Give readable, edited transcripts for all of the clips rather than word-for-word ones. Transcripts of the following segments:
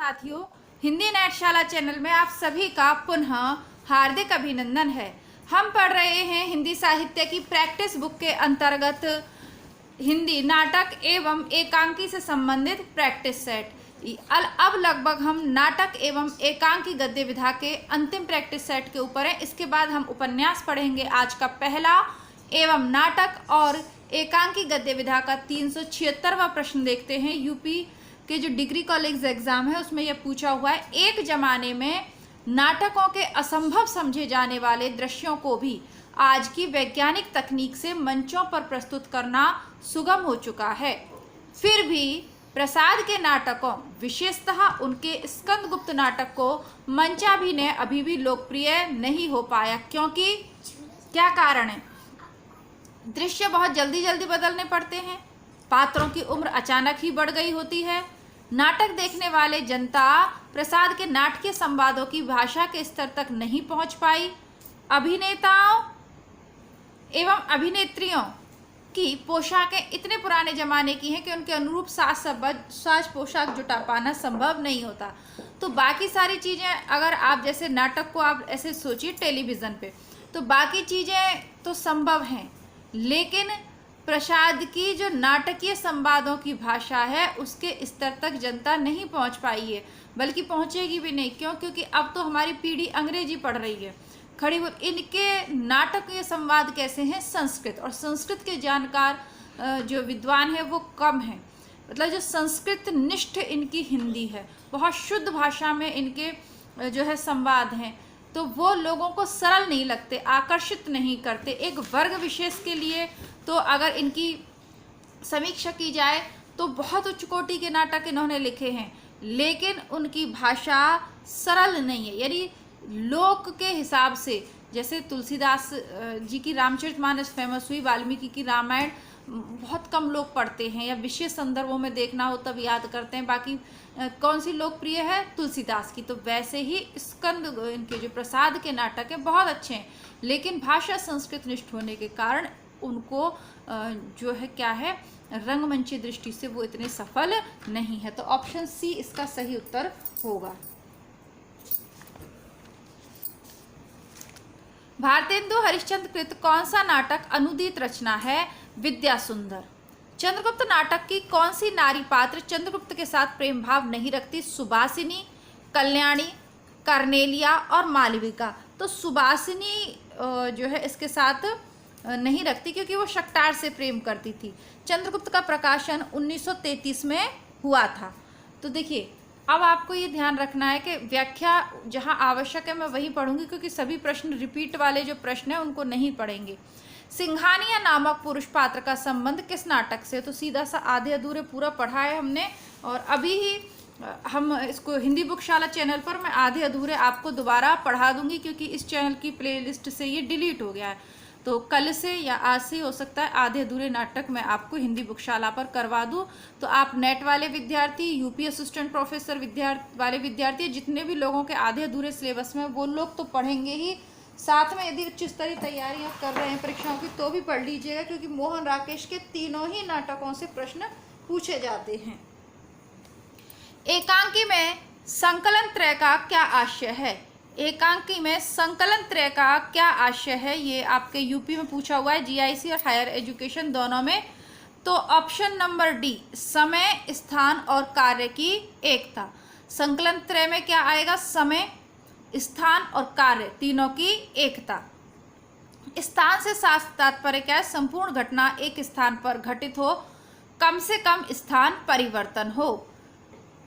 साथियों, हिंदी नेटशाला चैनल में आप सभी का पुनः हार्दिक अभिनंदन है। हम पढ़ रहे हैं हिंदी साहित्य की प्रैक्टिस बुक के अंतर्गत हिंदी नाटक एवं एकांकी से संबंधित प्रैक्टिस सेट। अब लगभग हम नाटक एवं एकांकी गद्य विधा के अंतिम प्रैक्टिस सेट के ऊपर हैं। इसके बाद हम उपन्यास पढ़ेंगे। आज का पहला एवं नाटक और एकांकी गद्य विधा का 376वां प्रश्न देखते हैं। यूपी के जो डिग्री कॉलेज एग्जाम है उसमें यह पूछा हुआ है, एक जमाने में नाटकों के असंभव समझे जाने वाले दृश्यों को भी आज की वैज्ञानिक तकनीक से मंचों पर प्रस्तुत करना सुगम हो चुका है। फिर भी प्रसाद के नाटकों, विशेषतः उनके स्कंदगुप्त नाटक को मंचाभिनय अभी भी लोकप्रिय नहीं हो पाया। क्योंकि क्या कारण है? दृश्य बहुत जल्दी जल्दी बदलने पड़ते हैं, पात्रों की उम्र अचानक ही बढ़ गई होती है, नाटक देखने वाले जनता प्रसाद के नाटकीय संवादों की भाषा के स्तर तक नहीं पहुंच पाई, अभिनेताओं एवं अभिनेत्रियों की पोशाकें इतने पुराने जमाने की हैं कि उनके अनुरूप साज पोशाक जुटा पाना संभव नहीं होता। तो बाकी सारी चीज़ें, अगर आप जैसे नाटक को आप ऐसे सोचिए टेलीविज़न पे, तो बाकी चीज़ें तो संभव हैं, लेकिन प्रसाद की जो नाटकीय संवादों की भाषा है उसके स्तर तक जनता नहीं पहुंच पाई है, बल्कि पहुंचेगी भी नहीं। क्यों? क्योंकि अब तो हमारी पीढ़ी अंग्रेजी पढ़ रही है। खड़ी इनके नाटकीय संवाद कैसे हैं? संस्कृत, और संस्कृत के जानकार जो विद्वान है वो कम है। मतलब जो संस्कृत निष्ठ इनकी हिंदी है, बहुत शुद्ध भाषा में इनके जो है संवाद हैं, तो वो लोगों को सरल नहीं लगते, आकर्षित नहीं करते। एक वर्ग विशेष के लिए तो अगर इनकी समीक्षा की जाए तो बहुत उच्च कोटि के नाटक इन्होंने लिखे हैं, लेकिन उनकी भाषा सरल नहीं है। यानी लोक के हिसाब से, जैसे तुलसीदास जी की रामचरितमानस फेमस हुई, वाल्मीकि की रामायण बहुत कम लोग पढ़ते हैं या विशेष संदर्भों में देखना हो तब याद करते हैं। बाकी कौन सी लोकप्रिय है? तुलसीदास की। तो वैसे ही स्कंद इनके जो प्रसाद के नाटक हैं बहुत अच्छे हैं, लेकिन भाषा संस्कृत निष्ठ होने के कारण उनको जो है क्या है, रंगमंची दृष्टि से वो इतने सफल नहीं है। तो ऑप्शन सी इसका सही उत्तर होगा। भारतेंदु हरिश्चंद्र कृत कौन सा नाटक अनुदित रचना है? विद्या सुंदर। चंद्रगुप्त नाटक की कौन सी नारी पात्र चंद्रगुप्त के साथ प्रेम भाव नहीं रखती? सुबासिनी, कल्याणी, कर्नेलिया और मालविका। तो सुबासिनी जो है इसके साथ नहीं रखती क्योंकि वो शक्टार से प्रेम करती थी। चंद्रगुप्त का प्रकाशन 1933 में हुआ था। तो देखिए, अब आपको ये ध्यान रखना है कि व्याख्या जहाँ आवश्यक है मैं वही पढ़ूंगी, क्योंकि सभी प्रश्न रिपीट वाले जो प्रश्न हैं उनको नहीं पढ़ेंगे। सिंघानिया नामक पुरुष पात्र का संबंध किस नाटक से? तो सीधा सा आधे अधूरे पूरा पढ़ा है हमने, और अभी ही हम इसको हिंदी बुकशाला चैनल पर मैं आधे अधूरे आपको दोबारा पढ़ा दूंगी, क्योंकि इस चैनल की प्लेलिस्ट से ये डिलीट हो गया है। तो कल से या आज से हो सकता है आधे अधूरे नाटक मैं आपको हिंदी बुकशाला पर करवा दूं। तो आप नेट वाले विद्यार्थी, यूपी असिस्टेंट प्रोफेसर वाले विद्यार्थी, जितने भी लोगों के आधे अधूरे सिलेबस में, वो लोग तो पढ़ेंगे ही, साथ में यदि उच्च स्तरीय तैयारियां कर रहे हैं परीक्षाओं की तो भी पढ़ लीजिएगा, क्योंकि मोहन राकेश के तीनों ही नाटकों से प्रश्न पूछे जाते हैं। एकांकी में संकलन त्रय का क्या आशय है? एकांकी में संकलन त्रय का क्या आशय है? ये आपके यूपी में पूछा हुआ है, जीआईसी और हायर एजुकेशन दोनों में। तो ऑप्शन नंबर डी, समय, स्थान और कार्य की एकता। संकलन त्रय में क्या आएगा? समय, स्थान और कार्य तीनों की एकता। स्थान से साफ तात्पर्य क्या है? संपूर्ण घटना एक स्थान पर घटित हो, कम से कम स्थान परिवर्तन हो।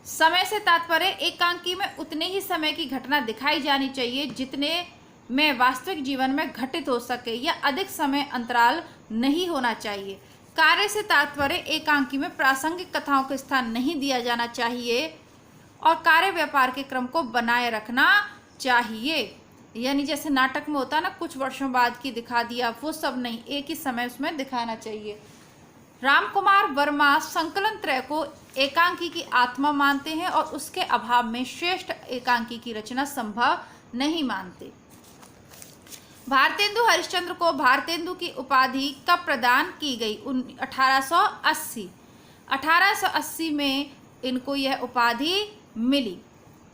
समय से तात्पर्य एकांकी में उतने ही समय की घटना दिखाई जानी चाहिए जितने में वास्तविक जीवन में घटित हो सके, या अधिक समय अंतराल नहीं होना चाहिए। कार्य से तात्पर्य एकांकी में प्रासंगिक कथाओं को स्थान नहीं दिया जाना चाहिए, और कार्य व्यापार के क्रम को बनाए रखना चाहिए। यानी जैसे नाटक में होता है ना, कुछ वर्षों बाद की दिखा दिया, वो सब नहीं, एक ही समय उसमें दिखाना चाहिए। रामकुमार वर्मा संकलन त्रय को एकांकी की आत्मा मानते हैं और उसके अभाव में श्रेष्ठ एकांकी की रचना संभव नहीं मानते। भारतेंदु हरिश्चंद्र को भारतेंदु की उपाधि कब प्रदान की गई? 1880 में इनको यह उपाधि मिली।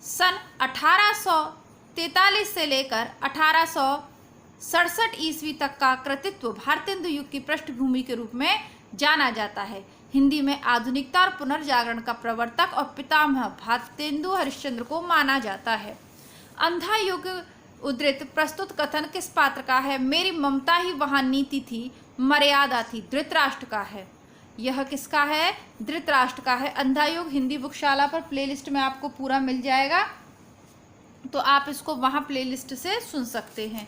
सन 1843 से लेकर 1867 ईस्वी तक का कृतित्व भारतेंदु युग की पृष्ठभूमि के रूप में जाना जाता है। हिंदी में आधुनिकता और पुनर्जागरण का प्रवर्तक और पितामह भारतेंदु हरिश्चंद्र को माना जाता है। अंधा युग उद्धृत प्रस्तुत कथन किस पात्र का है? मेरी ममता ही वहाँ नीति थी, मर्यादा थी। धृतराष्ट्र का है। यह किसका है? धृतराष्ट्र का है। अंधा युग हिंदी बुकशाला पर प्लेलिस्ट में आपको पूरा मिल जाएगा, तो आप इसको वहाँ प्लेलिस्ट से सुन सकते हैं।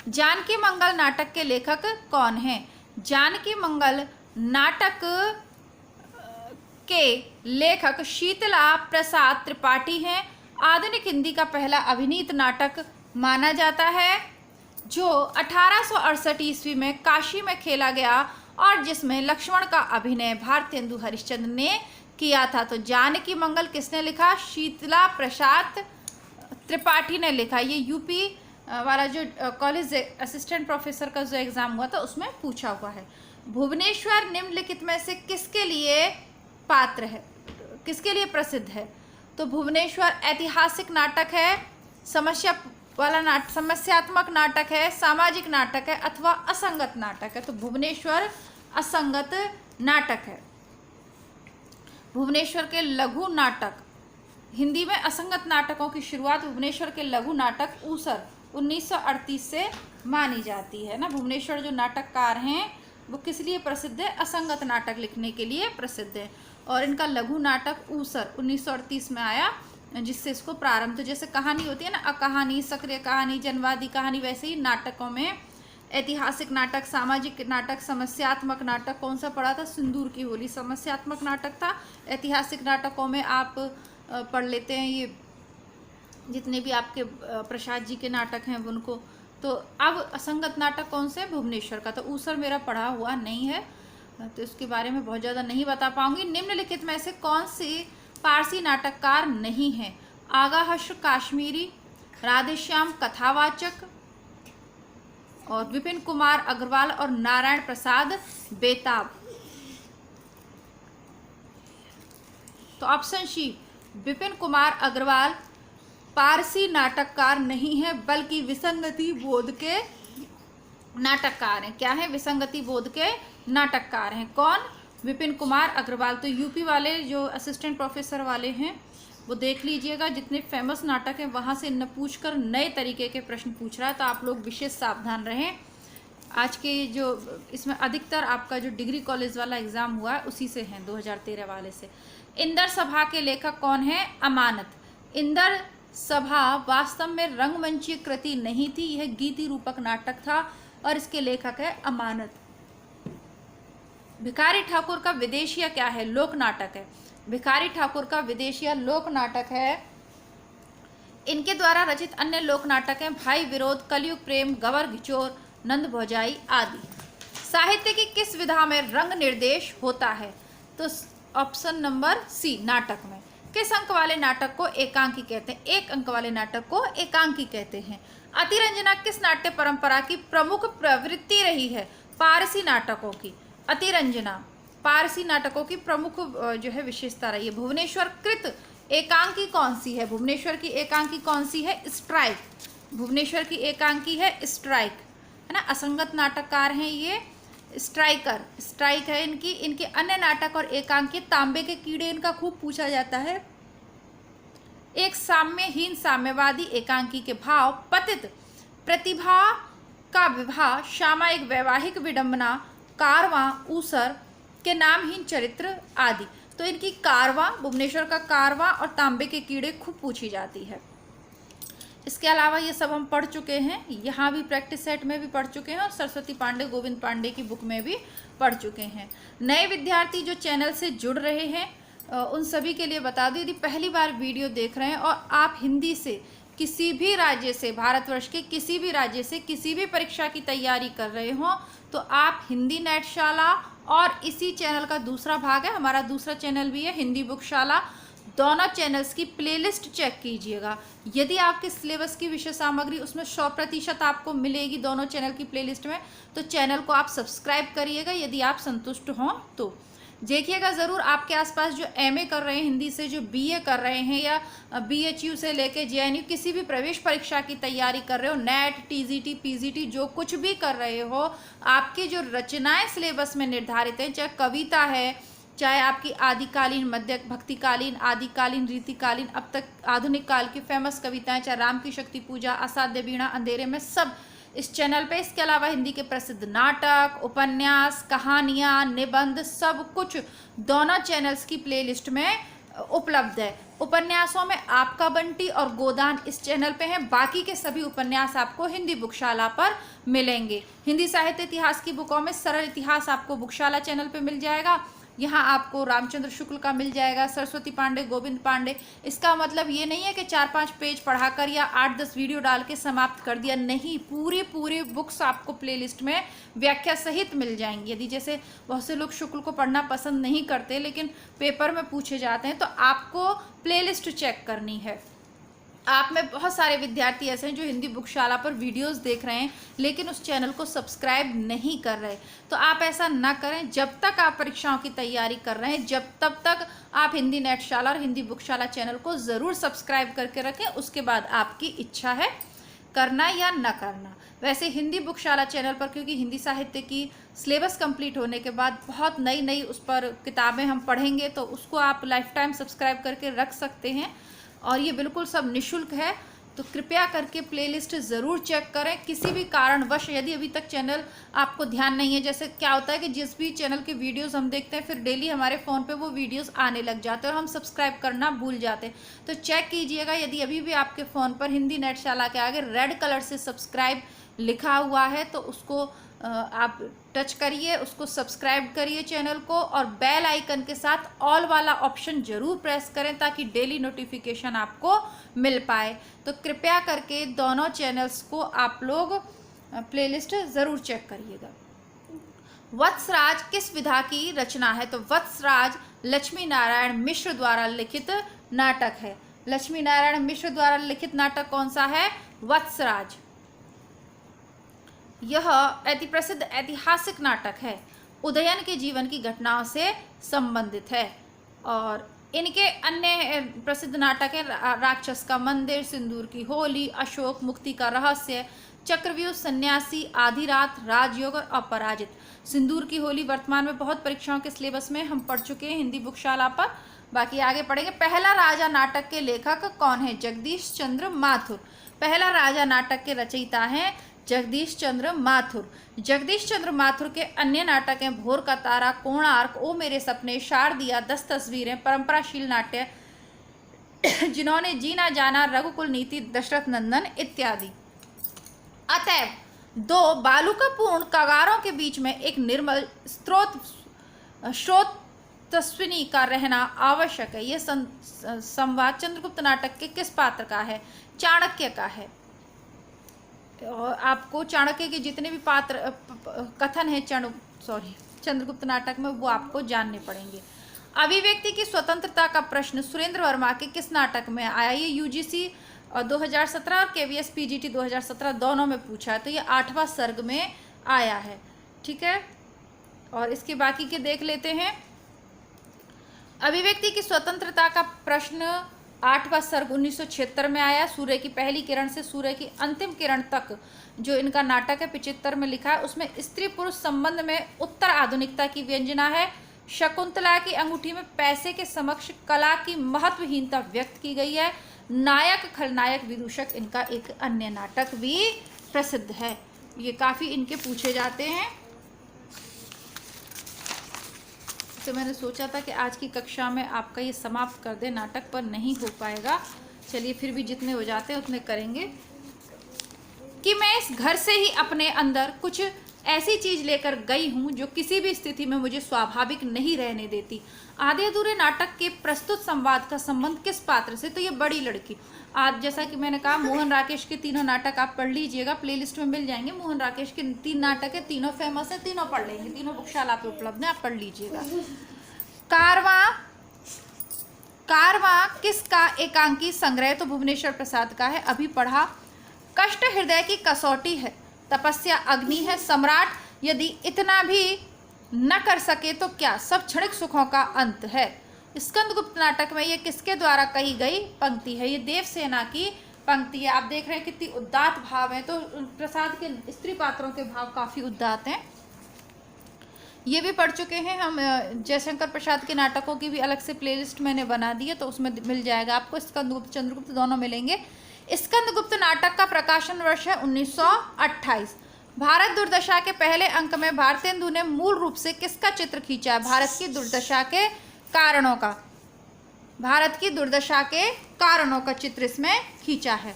जानकी मंगल नाटक के लेखक कौन हैं? जानकी मंगल नाटक के लेखक शीतला प्रसाद त्रिपाठी हैं। आधुनिक हिंदी का पहला अभिनीत नाटक माना जाता है, जो 1868 ईस्वी में काशी में खेला गया और जिसमें लक्ष्मण का अभिनय भारतेंदु हरिश्चंद्र ने किया था। तो जानकी मंगल किसने लिखा? शीतला प्रसाद त्रिपाठी ने लिखा। ये यूपी वाला जो कॉलेज असिस्टेंट प्रोफेसर का जो एग्ज़ाम हुआ था उसमें पूछा हुआ है। भुवनेश्वर निम्नलिखित में से किसके लिए पात्र है, किसके लिए प्रसिद्ध है? तो भुवनेश्वर ऐतिहासिक नाटक है, समस्यात्मक नाटक है, सामाजिक नाटक है अथवा असंगत नाटक है। तो भुवनेश्वर असंगत नाटक है। भुवनेश्वर के लघु नाटक, हिंदी में असंगत नाटकों की शुरुआत भुवनेश्वर के लघु नाटक ऊसर 1938 से मानी जाती है ना। भुवनेश्वर जो नाटककार हैं वो किस लिए प्रसिद्ध है? असंगत नाटक लिखने के लिए प्रसिद्ध है। और इनका लघु नाटक ऊसर 1938 में आया, जिससे इसको प्रारंभ, तो जैसे कहानी होती है ना, अकहानी, सक्रिय कहानी, जनवादी कहानी, वैसे ही नाटकों में ऐतिहासिक नाटक, सामाजिक नाटक, समस्यात्मक नाटक। कौन सा पढ़ा था? सिंदूर की होली समस्यात्मक नाटक था। ऐतिहासिक नाटकों में आप पढ़ लेते हैं ये जितने भी आपके प्रसाद जी के नाटक हैं उनको। तो अब असंगत नाटक कौन से? भुवनेश्वर का। तो ऊसर मेरा पढ़ा हुआ नहीं है, तो इसके बारे में बहुत ज़्यादा नहीं बता पाऊंगी। निम्नलिखित में से कौन सी पारसी नाटककार नहीं है? आगा हर्ष काश्मीरी, राधेश्याम कथावाचक और विपिन कुमार अग्रवाल और नारायण प्रसाद बेताब। तो ऑप्शन सी विपिन कुमार अग्रवाल पारसी नाटककार नहीं है, बल्कि विसंगति बोध के नाटककार हैं। क्या है? विसंगति बोध के नाटककार हैं। कौन? विपिन कुमार अग्रवाल। तो यूपी वाले जो असिस्टेंट प्रोफेसर वाले हैं वो देख लीजिएगा, जितने फेमस नाटक हैं वहाँ से न पूछकर नए तरीके के प्रश्न पूछ रहा है, तो आप लोग विशेष सावधान रहें। आज के जो इसमें अधिकतर आपका जो डिग्री कॉलेज वाला एग्ज़ाम हुआ है उसी से हैं, 2013 वाले से। इंदर सभा के लेखक कौन है? अमानत। इंदर सभा वास्तव में रंगमंचीय कृति नहीं थी, यह गीति रूपक नाटक था और इसके लेखक है अमानत। भिखारी ठाकुर का विदेशिया क्या है? लोक नाटक है। भिखारी ठाकुर का विदेशिया लोक नाटक है। इनके द्वारा रचित अन्य लोक नाटक हैं भाई विरोध, कलयुग प्रेम, गवर घिचोर, नंद भौजाई आदि। साहित्य की किस विधा में रंग निर्देश होता है? तो ऑप्शन नंबर सी, नाटक में। किस अंक वाले नाटक को एकांकी कहते हैं? एक अंक वाले नाटक को एकांकी कहते हैं। अतिरंजना किस नाट्य परंपरा की प्रमुख प्रवृत्ति रही है? पारसी नाटकों की। अतिरंजना पारसी नाटकों की प्रमुख जो है विशेषता रही है। भुवनेश्वर कृत एकांकी कौन सी है? भुवनेश्वर की एकांकी कौन सी है? स्ट्राइक। भुवनेश्वर की एकांकी है स्ट्राइक, है ना। असंगत नाटककार हैं ये, स्ट्राइकर, स्ट्राइक है इनकी। इनके अन्य नाटक और एकांकी तांबे के कीड़े इनका खूब पूछा जाता है। एक साम्यहीन साम्यवादी एकांकी के भाव, पतित प्रतिभा का विवाह, श्यामा एक वैवाहिक विडंबना, कारवां, ऊसर के नामहीन चरित्र आदि। तो इनकी कारवां, भुवनेश्वर का कारवां और तांबे के कीड़े खूब पूछी जाती है। इसके अलावा ये सब हम पढ़ चुके हैं, यहाँ भी प्रैक्टिस सेट में भी पढ़ चुके हैं और सरस्वती पांडे, गोविंद पांडे की बुक में भी पढ़ चुके हैं। नए विद्यार्थी जो चैनल से जुड़ रहे हैं उन सभी के लिए बता दूं, यदि पहली बार वीडियो देख रहे हैं और आप हिंदी से किसी भी राज्य से, भारतवर्ष के किसी भी राज्य से किसी भी परीक्षा की तैयारी कर रहे हों, तो आप हिंदी नेटशाला और इसी चैनल का दूसरा भाग है, हमारा दूसरा चैनल भी है हिंदी बुकशाला, दोनों चैनल्स की प्लेलिस्ट चेक कीजिएगा। यदि आपके सिलेबस की विषय सामग्री उसमें 100% आपको मिलेगी दोनों चैनल की प्लेलिस्ट में, तो चैनल को आप सब्सक्राइब करिएगा यदि आप संतुष्ट हों तो। देखिएगा ज़रूर। आपके आसपास जो एमए कर रहे हैं हिंदी से, जो बीए कर रहे हैं, या बीएचयू से लेके जेएनयू किसी भी प्रवेश परीक्षा की तैयारी कर रहे हो, नेट, टीजीटी, पीजीटी, जो कुछ भी कर रहे हो, आपकी जो रचनाएं सिलेबस में निर्धारित हैं, चाहे कविता है, चाहे आपकी आदिकालीन, मध्य, भक्तिकालीन, आदिकालीन, रीतिकालीन, अब तक आधुनिक काल की फेमस कविताएं, चाहे राम की शक्ति पूजा, असाध्य वीणा, अंधेरे में, सब इस चैनल पे। इसके अलावा हिंदी के प्रसिद्ध नाटक, उपन्यास, कहानियाँ, निबंध, सब कुछ दोनों चैनल्स की प्लेलिस्ट में उपलब्ध है। उपन्यासों में आपका बंटी और गोदान इस चैनल पे हैं। बाकी के सभी उपन्यास आपको हिंदी बुकशाला पर मिलेंगे। हिंदी साहित्य इतिहास की बुकों में सरल इतिहास आपको बुकशाला चैनल पे मिल जाएगा। यहाँ आपको रामचंद्र शुक्ल का मिल जाएगा, सरस्वती पांडे, गोविंद पांडे। इसका मतलब ये नहीं है कि 4-5 पेज पढ़ाकर या 8-10 वीडियो डाल के समाप्त कर दिया, नहीं, पूरी बुक्स आपको प्लेलिस्ट में व्याख्या सहित मिल जाएंगी। यदि जैसे बहुत से लोग शुक्ल को पढ़ना पसंद नहीं करते लेकिन पेपर में पूछे जाते हैं, तो आपको प्लेलिस्ट चेक करनी है। आप में बहुत सारे विद्यार्थी ऐसे हैं जो हिंदी बुकशाला पर वीडियोस देख रहे हैं लेकिन उस चैनल को सब्सक्राइब नहीं कर रहे, तो आप ऐसा ना करें। जब तक आप परीक्षाओं की तैयारी कर रहे हैं, तब तक आप हिंदी नेटशाला और हिंदी बुकशाला चैनल को ज़रूर सब्सक्राइब करके रखें। उसके बाद आपकी इच्छा है करना या न करना। वैसे हिंदी बुकशाला चैनल पर, क्योंकि हिंदी साहित्य की सिलेबस कंप्लीट होने के बाद बहुत नई उस पर किताबें हम पढ़ेंगे, तो उसको आप लाइफ टाइम सब्सक्राइब करके रख सकते हैं और ये बिल्कुल सब निःशुल्क है। तो कृपया करके प्लेलिस्ट ज़रूर चेक करें। किसी भी कारणवश यदि अभी तक चैनल आपको ध्यान नहीं है, जैसे क्या होता है कि जिस भी चैनल के वीडियोस हम देखते हैं फिर डेली हमारे फ़ोन पे वो वीडियोस आने लग जाते हैं और हम सब्सक्राइब करना भूल जाते हैं, तो चेक कीजिएगा। यदि अभी भी आपके फ़ोन पर हिंदी नेटशाला के आगे रेड कलर से सब्सक्राइब लिखा हुआ है तो उसको आप टच करिए, उसको सब्सक्राइब करिए चैनल को, और बेल आइकन के साथ ऑल वाला ऑप्शन जरूर प्रेस करें ताकि डेली नोटिफिकेशन आपको मिल पाए। तो कृपया करके दोनों चैनल्स को आप लोग प्लेलिस्ट ज़रूर चेक करिएगा। वत्सराज किस विधा की रचना है? तो वत्सराज लक्ष्मी नारायण मिश्र द्वारा लिखित नाटक है। लक्ष्मी नारायण मिश्र द्वारा लिखित नाटक कौन सा है? वत्सराज। यह अति प्रसिद्ध ऐतिहासिक नाटक है, उदयन के जीवन की घटनाओं से संबंधित है। और इनके अन्य प्रसिद्ध नाटक हैं राक्षस का मंदिर, सिंदूर की होली, अशोक, मुक्ति का रहस्य, चक्रव्यूह, सन्यासी, आधी रात, राजयोग और अपराजित। सिंदूर की होली वर्तमान में बहुत परीक्षाओं के सिलेबस में हम पढ़ चुके हैं हिंदी बुकशाला पर, बाकी आगे पढ़ेंगे। पहला राजा नाटक के लेखक कौन है? जगदीश चंद्र माथुर। पहला राजा नाटक के रचयिता हैं जगदीश चंद्र माथुर। जगदीश चंद्र माथुर के अन्य नाटक हैं भोर का तारा, कोणार्क, ओ मेरे सपने, शारदिया, 10 तस्वीरें, परंपराशील नाट्य, जिन्होंने जीना जाना, रघुकुल नीति, दशरथ नंदन इत्यादि। अतएव दो बालुकापूर्ण कगारों के बीच में एक निर्मल स्रोत तस्विनी का रहना आवश्यक है। यह संवाद चंद्रगुप्त नाटक के किस पात्र का है? चाणक्य का है। और आपको चाणक्य के जितने भी पात्र कथन है चंद्रगुप्त नाटक में वो आपको जानने पड़ेंगे। अभिव्यक्ति की स्वतंत्रता का प्रश्न सुरेंद्र वर्मा के किस नाटक में आया? ये यूजीसी 2017 और केवीएस पीजीटी 2017 दोनों में पूछा है, तो ये 8वां सर्ग में आया है। ठीक है, और इसके बाकी के देख लेते हैं। अभिव्यक्ति की स्वतंत्रता का प्रश्न 8वां सर्ग 1976 में आया। सूर्य की पहली किरण से सूर्य की अंतिम किरण तक जो इनका नाटक है 75 में लिखा है। उसमें स्त्री पुरुष संबंध में उत्तर आधुनिकता की व्यंजना है। शकुंतला की अंगूठी में पैसे के समक्ष कला की महत्वहीनता व्यक्त की गई है। नायक खलनायक विदूषक इनका एक अन्य नाटक भी प्रसिद्ध है। ये काफ़ी इनके पूछे जाते हैं। तो मैंने सोचा था कि आज की कक्षा में आपका ये समाप्त कर दे, नाटक पर नहीं हो पाएगा। चलिए फिर भी जितने हो जाते हैं उतने करेंगे। कि मैं इस घर से ही अपने अंदर कुछ ऐसी चीज़ लेकर गई हूँ जो किसी भी स्थिति में मुझे स्वाभाविक नहीं रहने देती। आधे अधूरे नाटक के प्रस्तुत संवाद का संबंध किस पात्र से? तो ये बड़ी लड़की। आज जैसा कि मैंने कहा मोहन राकेश के तीनों नाटक आप पढ़ लीजिएगा, प्लेलिस्ट में मिल जाएंगे। मोहन राकेश के 3 नाटक है, तीनों फेमस है, तीनों पढ़ लेंगे, तीनों बुकशाला पे उपलब्ध है, आप पढ़ लीजिएगा। कारवां किसका एकांकी संग्रह? तो भुवनेश्वर प्रसाद का है, अभी पढ़ा। कष्ट हृदय की कसौटी है, तपस्या अग्नि है, सम्राट यदि इतना भी न कर सके तो क्या, सब क्षणिक सुखों का अंत है। स्कंदगुप्त नाटक में ये किसके द्वारा कही गई पंक्ति है? ये देवसेना की पंक्ति है। आप देख रहे हैं कितनी उदात्त भाव है। तो प्रसाद के स्त्री पात्रों के भाव काफी उदात्त हैं। ये भी पढ़ चुके हैं हम। जयशंकर प्रसाद के नाटकों की भी अलग से प्लेलिस्ट मैंने बना दी है, तो उसमें मिल जाएगा आपको। स्कंदगुप्त चंद्रगुप्त दोनों मिलेंगे। स्कंदगुप्त नाटक का प्रकाशन वर्ष है 1928। भारत दुर्दशा के पहले अंक में भारतेंदु ने मूल रूप से किसका चित्र खींचा है? भारत की दुर्दशा के कारणों का। भारत की दुर्दशा के कारणों का चित्र इसमें खींचा है।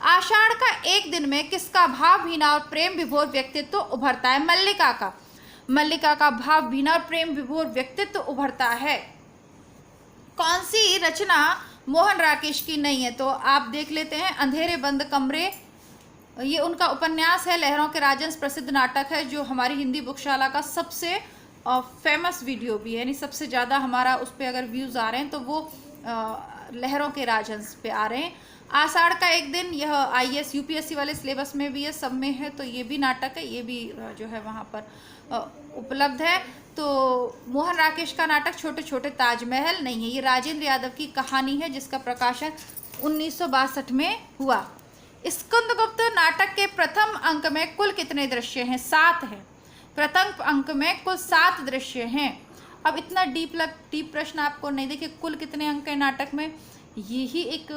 आषाढ़ का एक दिन में किसका भावभीना और प्रेम विभोर व्यक्तित्व उभरता है? मल्लिका का। मल्लिका का भावभीना और प्रेम विभोर व्यक्तित्व उभरता है। कौन सी रचना मोहन राकेश की नहीं है? तो आप देख लेते हैं, अंधेरे बंद कमरे, ये उनका उपन्यास है। लहरों के राजहंस प्रसिद्ध नाटक है, जो हमारी हिंदी बुकशाला का सबसे फेमस वीडियो भी है, यानी सबसे ज़्यादा हमारा उस पर अगर व्यूज़ आ रहे हैं तो वो लहरों के राजहंस पे आ रहे हैं। आषाढ़ का एक दिन, यह IAS UPSC वाले सिलेबस में भी है, सब में है, तो ये भी नाटक है, ये भी जो है वहाँ पर उपलब्ध है। तो मोहन राकेश का नाटक छोटे छोटे ताजमहल नहीं है, ये राजेंद्र यादव की कहानी है, जिसका प्रकाशन 1962 में हुआ। स्कंदगुप्त नाटक के प्रथम अंक में कुल कितने दृश्य हैं? 7 हैं। प्रथम अंक में कुल 7 दृश्य हैं। अब इतना डीप प्रश्न आपको नहीं, देखिए कुल कितने अंक है नाटक में, यही एक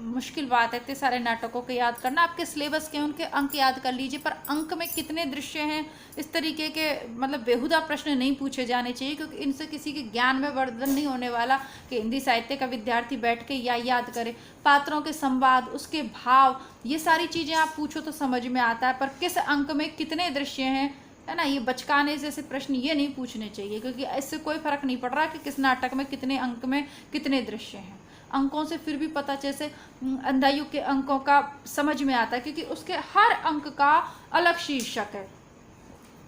मुश्किल बात है इतने सारे नाटकों को याद करना। आपके सिलेबस के उनके अंक याद कर लीजिए, पर अंक में कितने दृश्य हैं, इस तरीके के मतलब बेहुदा प्रश्न नहीं पूछे जाने चाहिए, क्योंकि इनसे किसी के ज्ञान में वर्धन नहीं होने वाला कि हिंदी साहित्य का विद्यार्थी बैठ के या याद करे। पात्रों के संवाद, उसके भाव, ये सारी चीज़ें आप पूछो तो समझ में आता है, पर किस अंक में कितने दृश्य हैं, है ना, ये बचकाने जैसे प्रश्न ये नहीं पूछने चाहिए, क्योंकि इससे कोई फर्क नहीं पड़ रहा कि किस नाटक में कितने अंक में कितने दृश्य हैं। अंकों से फिर भी पता, जैसे अंधायु के अंकों का समझ में आता है, क्योंकि उसके हर अंक का अलग शीर्षक है।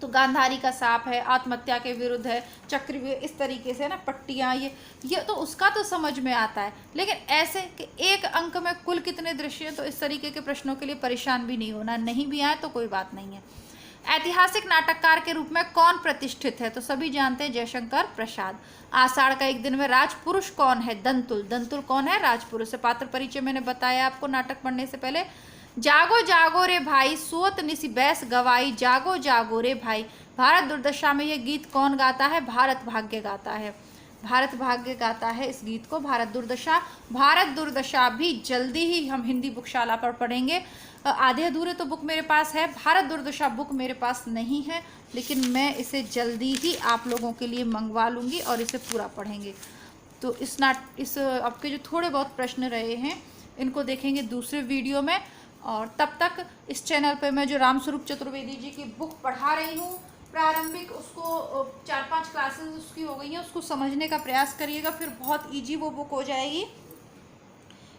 तो गांधारी का सांप है, आत्महत्या के विरुद्ध है, चक्रव्यूह, इस तरीके से ना पट्टियाँ, ये तो उसका तो समझ में आता है। लेकिन ऐसे कि एक अंक में कुल कितने दृश्य, तो इस तरीके के प्रश्नों के लिए परेशान भी नहीं होना, नहीं भी आए तो कोई बात नहीं है। ऐतिहासिक नाटककार के रूप में कौन प्रतिष्ठित है? तो सभी जानते हैं, जयशंकर प्रसाद। आषाढ़ का एक दिन में राजपुरुष कौन है? दंतुल। दंतुल कौन है? राजपुरुष है। पात्र परिचय मैंने बताया आपको नाटक पढ़ने से पहले। जागो जागो रे भाई, सोत निसी बैस गवाई, जागो जागो रे भाई। भारत दुर्दशा में यह गीत कौन गाता है? भारत भाग्य गाता है। भारत भाग्य गाता है इस गीत को। भारत दुर्दशा भी जल्दी ही हम हिंदी बुकशाला पर पढ़ेंगे। आधे अधूरे तो बुक मेरे पास है, भारत दुर्दशा बुक मेरे पास नहीं है, लेकिन मैं इसे जल्दी ही आप लोगों के लिए मंगवा लूँगी और इसे पूरा पढ़ेंगे। तो इस आपके जो थोड़े बहुत प्रश्न रहे हैं, इनको देखेंगे दूसरे वीडियो में। और तब तक इस चैनल पर मैं जो रामस्वरूप चतुर्वेदी जी की बुक पढ़ा रही हूँ प्रारंभिक, उसको 4-5 क्लासेस उसकी हो गई हैं, उसको समझने का प्रयास करिएगा, फिर बहुत इजी वो बुक हो जाएगी।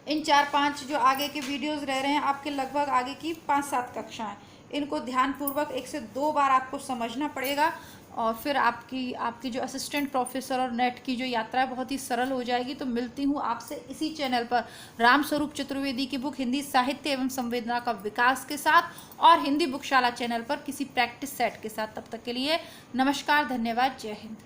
इन 4-5 जो आगे के वीडियोस रह रहे हैं आपके, लगभग आगे की 5-7 कक्षाएं, इनको ध्यानपूर्वक 1 से 2 बार आपको समझना पड़ेगा, और फिर आपकी जो असिस्टेंट प्रोफेसर और नेट की जो यात्रा है बहुत ही सरल हो जाएगी। तो मिलती हूँ आपसे इसी चैनल पर रामस्वरूप चतुर्वेदी की बुक हिंदी साहित्य एवं संवेदना का विकास के साथ, और हिंदी बुकशाला चैनल पर किसी प्रैक्टिस सेट के साथ। तब तक के लिए नमस्कार, धन्यवाद, जय हिंद।